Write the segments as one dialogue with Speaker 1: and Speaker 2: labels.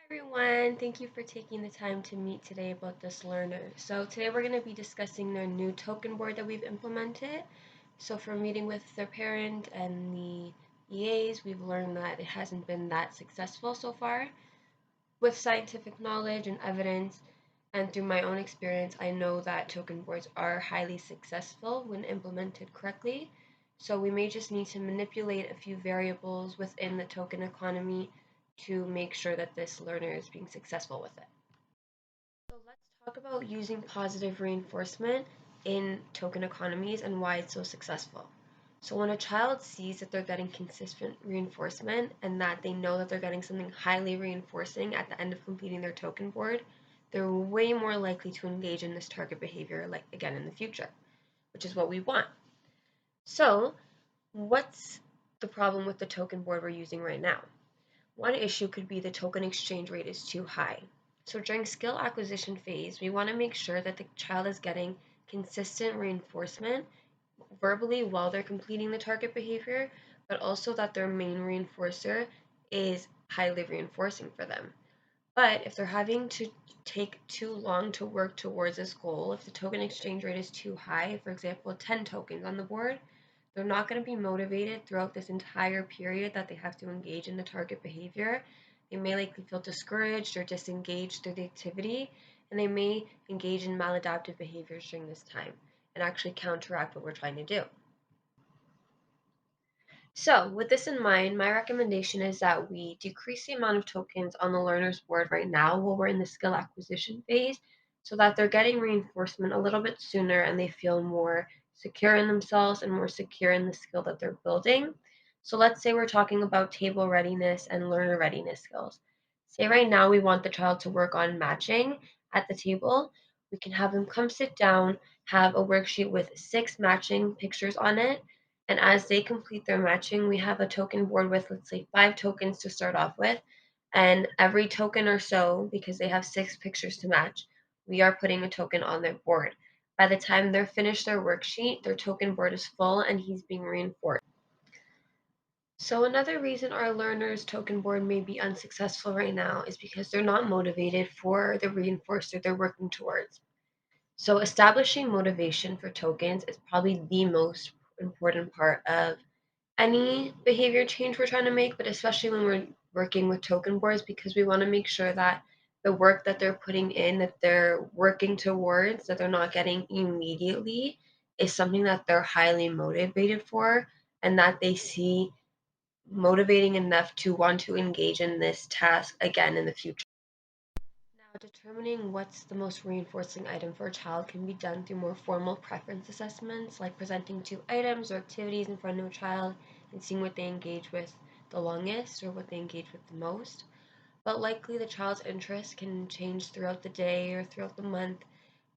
Speaker 1: Everyone, thank you for taking the time to meet today about this learner. So today we're going to be discussing their new token board that we've implemented. So from meeting with their parent and the EAs, we've learned that it hasn't been that successful so far. With scientific knowledge and evidence, and through my own experience, I know that token boards are highly successful when implemented correctly. So we may just need to manipulate a few variables within the token economy to make sure that this learner is being successful with it. So let's talk about using positive reinforcement in token economies and why it's so successful. So when a child sees that they're getting consistent reinforcement and that they know that they're getting something highly reinforcing at the end of completing their token board, they're way more likely to engage in this target behavior like again in the future, which is what we want. So what's the problem with the token board we're using right now? One issue could be the token exchange rate is too high. So during skill acquisition phase, we want to make sure that the child is getting consistent reinforcement verbally while they're completing the target behavior, but also that their main reinforcer is highly reinforcing for them. But if they're having to take too long to work towards this goal, if the token exchange rate is too high, for example, 10 tokens on the board, they're not going to be motivated throughout this entire period that they have to engage in the target behavior. They may likely feel discouraged or disengaged through the activity, and they may engage in maladaptive behaviors during this time and actually counteract what we're trying to do. So with this in mind, my recommendation is that we decrease the amount of tokens on the learner's board right now while we're in the skill acquisition phase so that they're getting reinforcement a little bit sooner and they feel more secure in themselves and more secure in the skill that they're building. So let's say we're talking about table readiness and learner readiness skills. Say right now we want the child to work on matching at the table. We can have them come sit down, have a worksheet with 6 matching pictures on it, and as they complete their matching, we have a token board with, let's say, 5 tokens to start off with. And every token or so, because they have 6 pictures to match, we are putting a token on their board. By the time they're finished their worksheet, their token board is full and he's being reinforced. So another reason our learners token board may be unsuccessful right now is because they're not motivated for the reinforcer they're working towards. So establishing motivation for tokens is probably the most important part of any behavior change we're trying to make, but especially when we're working with token boards, because we want to make sure that the work that they're putting in, that they're working towards, that they're not getting immediately, is something that they're highly motivated for and that they see motivating enough to want to engage in this task again in the future. Now, determining what's the most reinforcing item for a child can be done through more formal preference assessments, like presenting 2 items or activities in front of a child and seeing what they engage with the longest or what they engage with the most. But likely the child's interests can change throughout the day or throughout the month,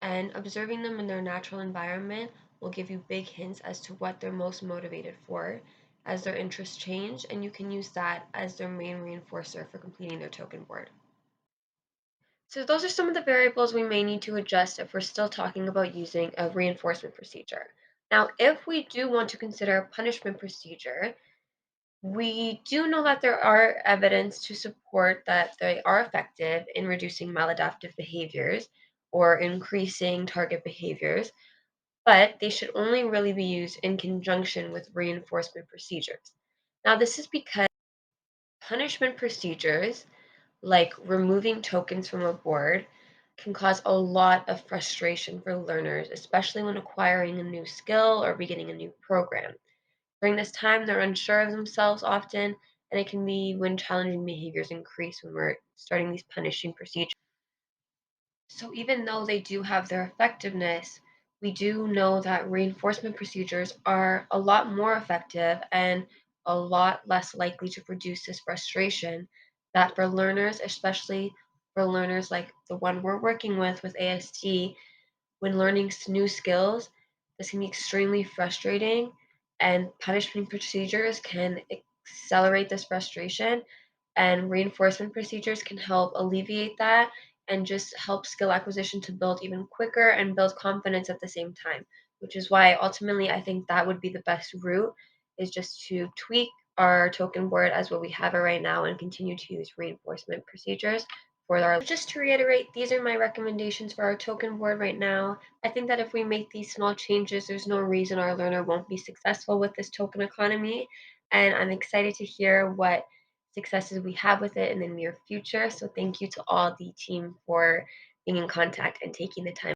Speaker 1: and observing them in their natural environment will give you big hints as to what they're most motivated for as their interests change, and you can use that as their main reinforcer for completing their token board. So those are some of the variables we may need to adjust if we're still talking about using a reinforcement procedure. Now, if we do want to consider a punishment procedure, we do know that there are evidence to support that they are effective in reducing maladaptive behaviors or increasing target behaviors, but they should only really be used in conjunction with reinforcement procedures. Now, this is because punishment procedures like removing tokens from a board can cause a lot of frustration for learners, especially when acquiring a new skill or beginning a new program. During this time, they're unsure of themselves often, and it can be when challenging behaviors increase when we're starting these punishing procedures. So, even though they do have their effectiveness, we do know that reinforcement procedures are a lot more effective and a lot less likely to produce this frustration that for learners, especially for learners like the one we're working with ASD, when learning new skills, this can be extremely frustrating, and punishment procedures can accelerate this frustration, and reinforcement procedures can help alleviate that and just help skill acquisition to build even quicker and build confidence at the same time, which is why ultimately I think that would be the best route is just to tweak our token board as what we have it right now and continue to use reinforcement procedures for our. Just to reiterate, these are my recommendations for our token board right now. I think that if we make these small changes, there's no reason our learner won't be successful with this token economy. And I'm excited to hear what successes we have with it in the near future. So thank you to all the team for being in contact and taking the time.